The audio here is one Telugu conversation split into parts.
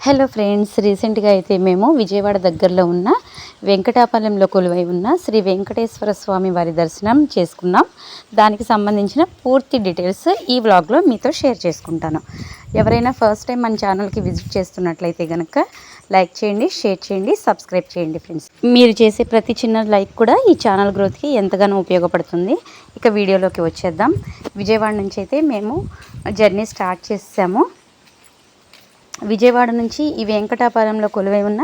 హలో ఫ్రెండ్స్, రీసెంట్గా అయితే మేము విజయవాడ దగ్గరలో ఉన్న వెంకటాపాలెంలో కొలువై ఉన్న శ్రీ వెంకటేశ్వర స్వామి వారి దర్శనం చేసుకున్నాం. దానికి సంబంధించిన పూర్తి డీటెయిల్స్ ఈ వ్లాగ్లో మీతో షేర్ చేసుకుంటాను. ఎవరైనా ఫస్ట్ టైం మన ఛానల్కి విజిట్ చేస్తున్నట్లయితే కనుక లైక్ చేయండి, షేర్ చేయండి, సబ్స్క్రైబ్ చేయండి ఫ్రెండ్స్. మీరు చేసే ప్రతి చిన్న లైక్ కూడా ఈ ఛానల్ గ్రోత్కి ఎంతగానో ఉపయోగపడుతుంది. ఇక వీడియోలోకి వచ్చేద్దాం. విజయవాడ నుంచి అయితే మేము జర్నీ స్టార్ట్ చేసాము. విజయవాడ నుంచి ఈ వెంకటాపాలెంలో కొలువై ఉన్న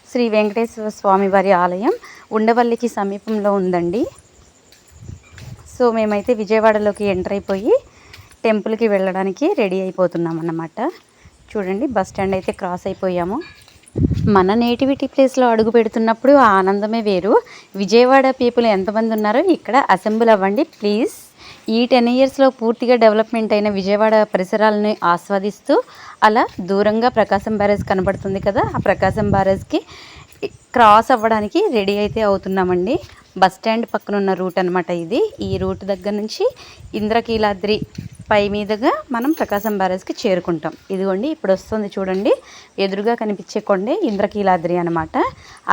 శ్రీ వెంకటేశ్వర స్వామి వారి ఆలయం ఉండవల్లికి సమీపంలో ఉందండి. సో మేమైతే విజయవాడలోకి ఎంటర్ అయిపోయి టెంపుల్కి వెళ్ళడానికి రెడీ అయిపోతున్నాం అన్నమాట. చూడండి, బస్ స్టాండ్ అయితే క్రాస్ అయిపోయాము. మన నేటివిటీ ప్లేస్లో అడుగు పెడుతున్నప్పుడు ఆ ఆనందమే వేరు. విజయవాడ పీపుల్ ఎంతమంది ఉన్నారో ఇక్కడ అసెంబుల్ అవ్వండి ప్లీజ్. ఈ 10 ఇయర్స్లో పూర్తిగా డెవలప్మెంట్ అయిన విజయవాడ పరిసరాలను ఆస్వాదిస్తూ అలా దూరంగా ప్రకాశం బ్యారేజ్ కనబడుతుంది కదా, ఆ ప్రకాశం బ్యారేజ్కి క్రాస్ అవ్వడానికి రెడీ అయితే అవుతున్నామండి. బస్ స్టాండ్ పక్కన ఉన్న రూట్ అనమాట ఇది. ఈ రూట్ దగ్గర నుంచి ఇంద్రకీలాద్రి పై మీదుగా మనం ప్రకాశం బ్యారేజ్కి చేరుకుంటాం. ఇదిగోండి ఇప్పుడు వస్తుంది చూడండి, ఎదురుగా కనిపించే కొండే ఇంద్రకీలాద్రి అనమాట.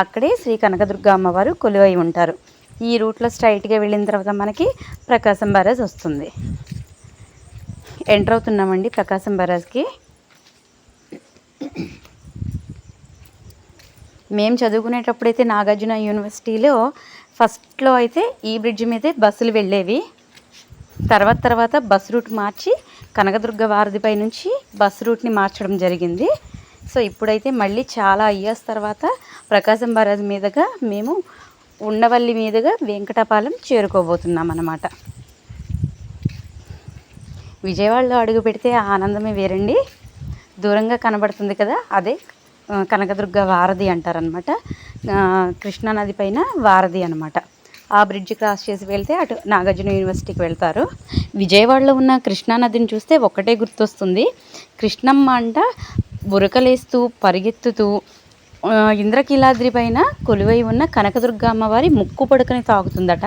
అక్కడే శ్రీ కనకదుర్గ అమ్మవారు కొలువై ఉంటారు. ఈ రూట్లో స్ట్రైట్గా వెళ్ళిన తర్వాత మనకి ప్రకాశం బ్యారేజ్ వస్తుంది. ఎంటర్ అవుతున్నామండి ప్రకాశం బ్యారేజ్కి. మేము చదువుకునేటప్పుడైతే నాగార్జున యూనివర్సిటీలో ఫస్ట్లో అయితే ఈ బ్రిడ్జ్ మీదే బస్సులు వెళ్ళేవి. తర్వాత బస్ రూట్ మార్చి కనకదుర్గ వారధిపై నుంచి బస్ రూట్ని మార్చడం జరిగింది. సో ఇప్పుడైతే మళ్ళీ చాలా ఇయర్స్ తర్వాత ప్రకాశం బ్యారేజ్ మీదుగా మేము ఉండవల్లి మీదుగా వెంకటాపాలెం చేరుకోబోతున్నాం అన్నమాట. విజయవాడలో అడుగు పెడితే ఆనందమే వేరండి. దూరంగా కనబడుతుంది కదా, అదే కనకదుర్గ వారధి అంటారనమాట. కృష్ణానది పైన వారధి అనమాట. ఆ బ్రిడ్జ్ క్రాస్ చేసి వెళ్తే అటు నాగార్జున యూనివర్సిటీకి వెళ్తారు. విజయవాడలో ఉన్న కృష్ణానదిని చూస్తే ఒక్కటే గుర్తొస్తుంది. కృష్ణమ్మ అంట బురకలేస్తూ పరిగెత్తుతూ ఇంద్రకీలాద్రి పైన కొలువై ఉన్న కనకదుర్గ అమ్మవారి ముక్కు పడుకని తాగుతుందట.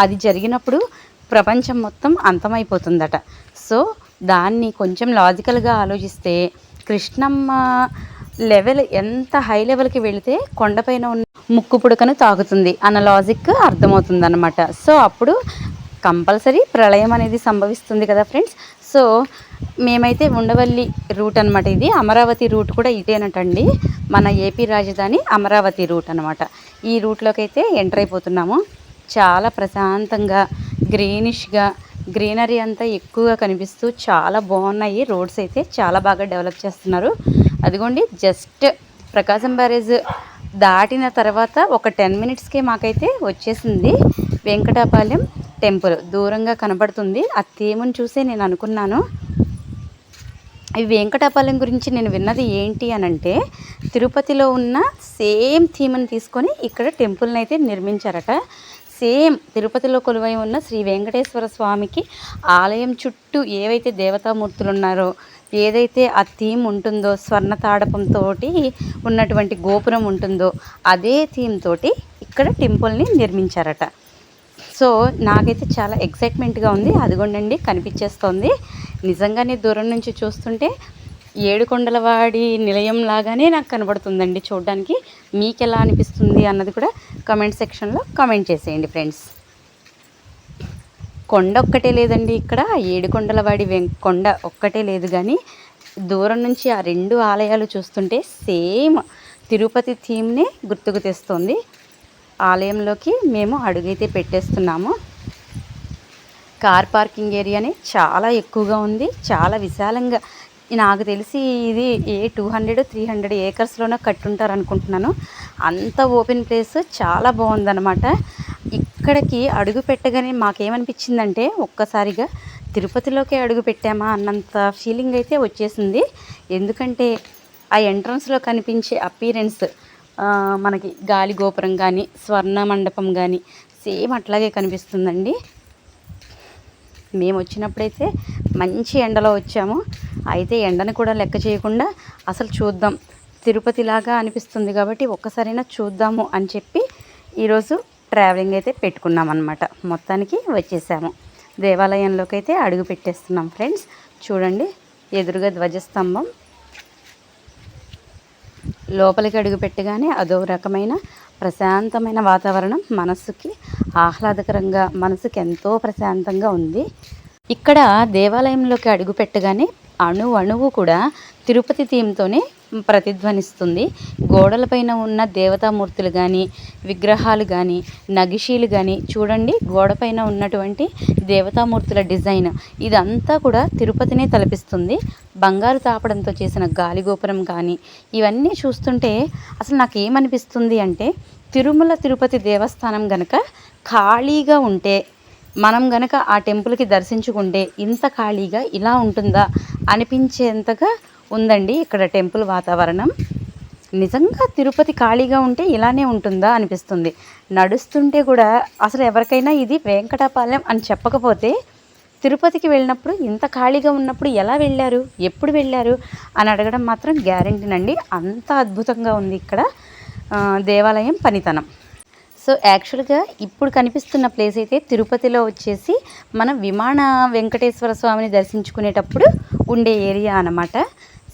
అది జరిగినప్పుడు ప్రపంచం మొత్తం అంతమైపోతుందట. సో దాన్ని కొంచెం లాజికల్గా ఆలోచిస్తే కృష్ణమ్మ లెవెల్ ఎంత హై లెవెల్కి వెళితే కొండపైన ఉన్న ముక్కు పుడకను తాగుతుంది అన్న లాజిక్ అర్థమవుతుంది అన్నమాట. సో అప్పుడు కంపల్సరీ ప్రళయం అనేది సంభవిస్తుంది కదా ఫ్రెండ్స్. సో మేమైతే ఉండవల్లి రూట్ అనమాట. ఇది అమరావతి రూట్ కూడా ఇటేనటండి. మన ఏపీ రాజధాని అమరావతి రూట్ అనమాట. ఈ రూట్లోకి అయితే ఎంటర్ అయిపోతున్నాము. చాలా ప్రశాంతంగా గ్రీనిష్గా గ్రీనరీ అంతా ఎక్కువగా కనిపిస్తూ చాలా బాగున్నాయి. రోడ్స్ అయితే చాలా బాగా డెవలప్ చేస్తున్నారు. అదిగోండి జస్ట్ ప్రకాశం బ్యారేజ్ దాటిన తర్వాత ఒక 10 మినిట్స్కే మాకైతే వచ్చేసింది వెంకటాపాలెం టెంపుల్. దూరంగా కనబడుతుంది. ఆ థీమ్ని చూసే నేను అనుకున్నాను, ఈ వెంకటాపాలెం గురించి నేను విన్నది ఏంటి అని అంటే, తిరుపతిలో ఉన్న సేమ్ థీమ్ని తీసుకొని ఇక్కడ టెంపుల్ని అయితే నిర్మించారట. సేమ్ తిరుపతిలో కొలువై ఉన్న శ్రీ వెంకటేశ్వర స్వామికి ఆలయం చుట్టూ ఏవైతే దేవతామూర్తులు ఉన్నారో, ఏదైతే ఆ థీమ్ ఉంటుందో, స్వర్ణ తాడపంతో ఉన్నటువంటి గోపురం ఉంటుందో అదే థీమ్ తోటి ఇక్కడ టెంపుల్ని నిర్మించారట. సో నాకైతే చాలా ఎక్సైట్మెంట్గా ఉంది. అదిగోండండి కనిపించేస్తోంది. నిజంగానే దూరం నుంచి చూస్తుంటే ఏడుకొండలవాడి నిలయం లాగానే నాకు కనబడుతుందండి చూడడానికి. మీకు ఎలా అనిపిస్తుంది అన్నది కూడా కామెంట్ సెక్షన్లో కామెంట్ చేసేయండి ఫ్రెండ్స్. కొండ ఒక్కటే లేదండి ఇక్కడ, ఏడుకొండలవాడి కొండ ఒక్కటే లేదు, కానీ దూరం నుంచి ఆ 2 ఆలయాలు చూస్తుంటే సేమ్ తిరుపతి థీమ్నే గుర్తుకు తెస్తుంది. ఆలయంలోకి మేము అడుగైతే పెట్టేస్తున్నాము. కార్ పార్కింగ్ ఏరియానే చాలా ఎక్కువగా ఉంది, చాలా విశాలంగా. నాకు తెలిసి ఇది 200-300 ఏకర్స్లోనే కట్టుంటారు అనుకుంటున్నాను. అంత ఓపెన్ ప్లేస్ చాలా బాగుందన్నమాట. ఇక్కడికి అడుగు పెట్టగానే మాకేమనిపించిందంటే ఒక్కసారిగా తిరుపతిలోకి అడుగు పెట్టామా అన్నంత ఫీలింగ్ అయితే వచ్చేసింది. ఎందుకంటే ఆ ఎంట్రన్స్లో కనిపించే అపీరెన్స్, మనకి గాలి గోపురం కానీ స్వర్ణ మండపం కానీ సేమ్ అట్లాగే కనిపిస్తుందండి. మేము వచ్చినప్పుడైతే మంచి ఎండలో వచ్చాము. అయితే ఎండను కూడా లెక్క చేయకుండా అసలు చూద్దాం, తిరుపతిలాగా అనిపిస్తుంది కాబట్టి ఒక్కసారైనా చూద్దాము అని చెప్పి ఈరోజు ట్రావెలింగ్ అయితే పెట్టుకున్నాం అన్నమాట. మొత్తానికి వచ్చేసాము. దేవాలయంలోకి అయితే అడుగు పెట్టేస్తున్నాం ఫ్రెండ్స్. చూడండి ఎదురుగా ధ్వజస్తంభం, లోపలికి అడుగు పెట్టగానే అదో రకమైన ప్రశాంతమైన వాతావరణం, మనస్సుకి ఆహ్లాదకరంగా, మనసుకి ఎంతో ప్రశాంతంగా ఉంది. ఇక్కడ దేవాలయంలోకి అడుగు పెట్టగానే అణువు కూడా తిరుపతి థీమ్తోనే ప్రతిధ్వనిస్తుంది. గోడలపైన ఉన్న దేవతామూర్తులు కానీ, విగ్రహాలు కానీ, నగిషీలు కానీ చూడండి, గోడపైన ఉన్నటువంటి దేవతామూర్తుల డిజైన్ ఇదంతా కూడా తిరుపతినే తలపిస్తుంది. బంగారు తాపడంతో చేసిన గాలిగోపురం కానీ ఇవన్నీ చూస్తుంటే అసలు నాకు ఏమనిపిస్తుంది అంటే, తిరుమల తిరుపతి దేవస్థానం గనక ఖాళీగా ఉంటే, మనం గనక ఆ టెంపుల్కి దర్శించుకుంటే ఇంత ఖాళీగా ఇలా ఉంటుందా అనిపించేంతగా ఉందండి ఇక్కడ టెంపుల్ వాతావరణం. నిజంగా తిరుపతి ఖాళీగా ఉంటే ఇలానే ఉంటుందా అనిపిస్తుంది. నడుస్తుంటే కూడా అసలు ఎవరికైనా ఇది వెంకటాపాలెం అని చెప్పకపోతే, తిరుపతికి వెళ్ళినప్పుడు ఇంత ఖాళీగా ఉన్నప్పుడు ఎలా వెళ్ళారు, ఎప్పుడు వెళ్ళారు అని అడగడం మాత్రం గ్యారెంటీనండి. అంత అద్భుతంగా ఉంది ఇక్కడ దేవాలయం పనితనం. సో యాక్చువల్గా ఇప్పుడు కనిపిస్తున్న ప్లేస్ అయితే తిరుపతిలో వచ్చేసి మనం విమాన వెంకటేశ్వర స్వామిని దర్శించుకునేటప్పుడు ఉండే ఏరియా అన్నమాట.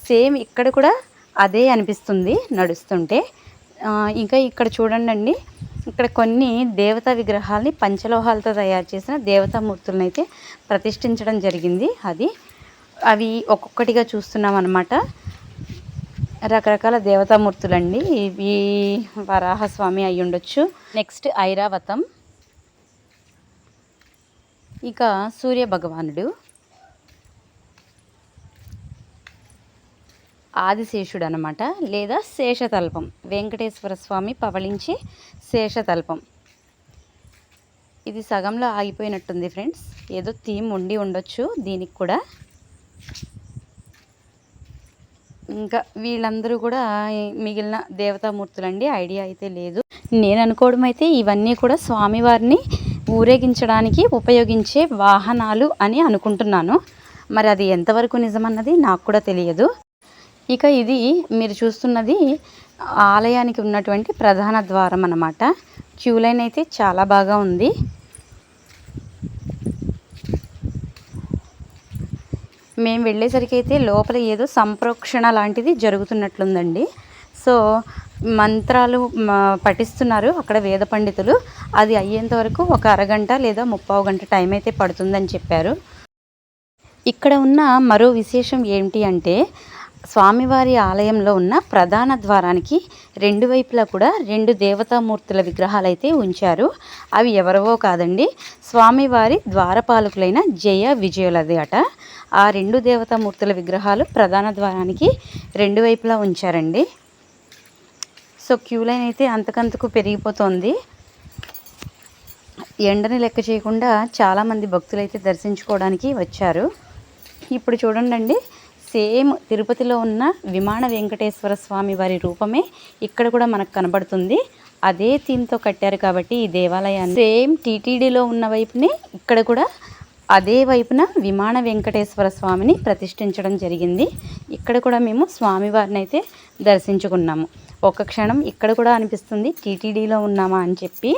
సేమ్ ఇక్కడ కూడా అదే అనిపిస్తుంది నడుస్తుంటే. ఇంకా ఇక్కడ చూడండి, ఇక్కడ కొన్ని దేవతా విగ్రహాలని పంచలోహాలతో తయారు చేసిన దేవతామూర్తులను అయితే ప్రతిష్ఠించడం జరిగింది. అవి ఒక్కొక్కటిగా చూస్తున్నాం అన్నమాట. రకరకాల దేవతామూర్తులండి. ఇవి వరాహస్వామి అయి ఉండొచ్చు. నెక్స్ట్ ఐరావతం, ఇక సూర్య భగవానుడు, ఆదిశేషుడు అనమాట, లేదా శేషతల్పం, వెంకటేశ్వర స్వామి పవళించే శేషతల్పం. ఇది సగంలో ఆగిపోయినట్టుంది ఫ్రెండ్స్, ఏదో థీమ్ ఉండి ఉండొచ్చు దీనికి కూడా. ఇంకా వీళ్ళందరూ కూడా మిగిలిన దేవతామూర్తులండి, ఐడియా అయితే లేదు. నేను అనుకోవడం అయితే ఇవన్నీ కూడా స్వామివారిని ఊరేగించడానికి ఉపయోగించే వాహనాలు అని అనుకుంటున్నాను. మరి అది ఎంతవరకు నిజమన్నది నాకు కూడా తెలియదు. ఇక ఇది మీరు చూస్తున్నది ఆలయానికి ఉన్నటువంటి ప్రధాన ద్వారం అన్నమాట. క్యూ లైన్ అయితే చాలా బాగా ఉంది. మేము వెళ్ళేసరికి అయితే లోపల ఏదో సంప్రోక్షణ లాంటిది జరుగుతున్నట్లుందండి. సో మంత్రాలు పఠిస్తున్నారు అక్కడ వేద పండితులు. అది అయ్యేంత వరకు ఒక అరగంట లేదా 30 గంట టైం అయితే పడుతుందని చెప్పారు. ఇక్కడ ఉన్న మరో విశేషం ఏంటి అంటే, స్వామివారి ఆలయంలో ఉన్న ప్రధాన ద్వారానికి రెండు వైపులా కూడా 2 దేవతామూర్తుల విగ్రహాలు అయితే ఉంచారు. అవి ఎవరవో కాదండి, స్వామివారి ద్వారపాలకులైన జయ విజయులది అట. ఆ 2 దేవతామూర్తుల విగ్రహాలు ప్రధాన ద్వారానికి 2 వైపులా ఉంచారండి. సో క్యూ లైన్ అయితే అంతకంతకు పెరిగిపోతుంది. ఎండని లెక్క చేయకుండా చాలామంది భక్తులు అయితే దర్శించుకోవడానికి వచ్చారు. ఇప్పుడు చూడండి, సేమ్ తిరుపతిలో ఉన్న విమాన వెంకటేశ్వర స్వామి వారి రూపమే ఇక్కడ కూడా మనకు కనబడుతుంది. అదే థీమ్తో కట్టారు కాబట్టి ఈ దేవాలయాన్ని సేమ్ టీటీడీలో ఉన్న వైపునే ఇక్కడ కూడా అదే వైపున విమాన వెంకటేశ్వర స్వామిని ప్రతిష్ఠించడం జరిగింది. ఇక్కడ కూడా మేము స్వామివారిని అయితే దర్శించుకున్నాము. ఒక క్షణం ఇక్కడ కూడా అనిపిస్తుంది టీటీడీలో ఉన్నామా అని చెప్పి.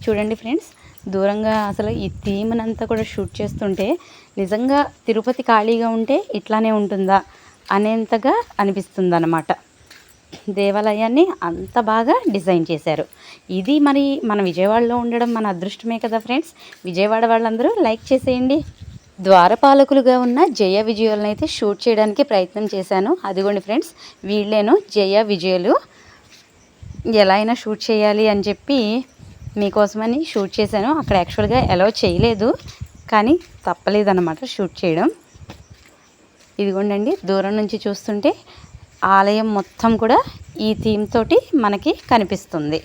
చూడండి ఫ్రెండ్స్, దూరంగా అసలు ఈ థీమ్నంతా కూడా షూట్ చేస్తుంటే నిజంగా తిరుపతి ఖాళీగా ఉంటే ఇట్లానే ఉంటుందా అనేంతగా అనిపిస్తుంది అన్నమాట. దేవాలయాన్ని అంత బాగా డిజైన్ చేశారు. ఇది మరి మన విజయవాడలో ఉండడం మన అదృష్టమే కదా ఫ్రెండ్స్. విజయవాడ వాళ్ళందరూ లైక్ చేసేయండి. ద్వారపాలకులుగా ఉన్న జయ విజయులను అయితే షూట్ చేయడానికి ప్రయత్నం చేశాను. అదిగోండి ఫ్రెండ్స్, వీళ్ళేను జయ విజయులు. ఎలా అయినా షూట్ చేయాలి అని చెప్పి మీకోసమని షూట్ చేశాను. అక్కడ యాక్చువల్గా అలౌ చేయలేదు, కానీ తప్పలేదన్నమాట షూట్ చేయడం. ఇదిగోండి, దూరం నుంచి చూస్తుంటే ఆలయం మొత్తం కూడా ఈ థీమ్ తోటి మనకి కనిపిస్తుంది.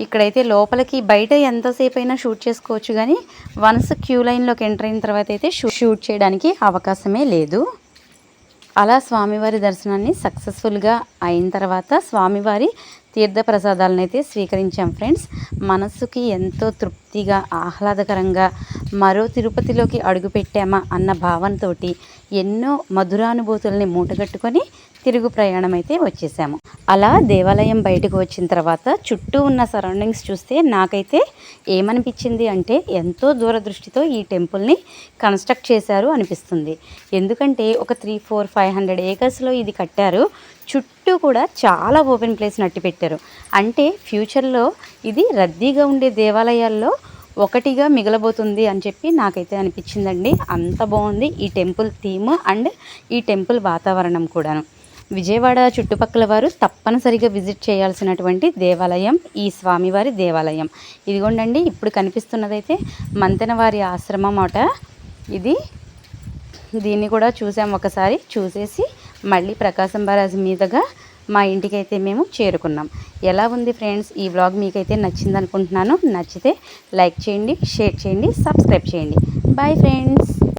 ఇక్కడైతే లోపలికి బయట ఎంతసేపు అయినా షూట్ చేసుకోవచ్చు, కానీ వన్స్ క్యూ లైన్లోకి ఎంటర్ అయిన తర్వాత అయితే షూట్ చేయడానికి అవకాశమే లేదు. అలా స్వామివారి దర్శనాన్ని సక్సెస్ఫుల్గా అయిన తర్వాత స్వామివారి తీర్థప్రసాదాలను అయితే స్వీకరించాం ఫ్రెండ్స్. మనస్సుకి ఎంతో తృప్తిగా, ఆహ్లాదకరంగా మరో తిరుపతిలోకి అడుగు పెట్టామా అన్న భావనతో ఎన్నో మధురానుభూతుల్ని మూటగట్టుకొని తిరుగు ప్రయాణం అయితే వచ్చేసాము. అలా దేవాలయం బయటకు వచ్చిన తర్వాత చుట్టూ ఉన్న సరౌండింగ్స్ చూస్తే నాకైతే ఏమనిపించింది అంటే ఎంతో దూరదృష్టితో ఈ టెంపుల్ని కన్స్ట్రక్ట్ చేశారు అనిపిస్తుంది. ఎందుకంటే ఒక 300-500 ఏకర్స్లో ఇది కట్టారు. చుట్టూ కూడా చాలా ఓపెన్ ప్లేస్ నట్టి పెట్టారు. అంటే ఫ్యూచర్లో ఇది రద్దీగా ఉండే దేవాలయాల్లో ఒకటిగా మిగలబోతుంది అని చెప్పి నాకైతే అనిపించిందండి. అంత బాగుంది ఈ టెంపుల్ థీమ్ అండ్ ఈ టెంపుల్ వాతావరణం కూడాను. విజయవాడ చుట్టుపక్కల వారు తప్పనిసరిగా విజిట్ చేయాల్సినటువంటి దేవాలయం ఈ స్వామివారి దేవాలయం. ఇదిగోండండి ఇప్పుడు కనిపిస్తున్నదైతే మంతెనవారి ఆశ్రమం అట. దీన్ని కూడా చూసాం ఒకసారి. చూసేసి మళ్ళీ ప్రకాశం బరాజ్ మీదుగా మా ఇంటికైతే మేము చేరుకున్నాం. ఎలా ఉంది ఫ్రెండ్స్, ఈ వ్లాగ్ మీకైతే నచ్చింది అనుకుంటున్నాను. నచ్చితే లైక్ చేయండి, షేర్ చేయండి, సబ్స్క్రైబ్ చేయండి. Bye friends.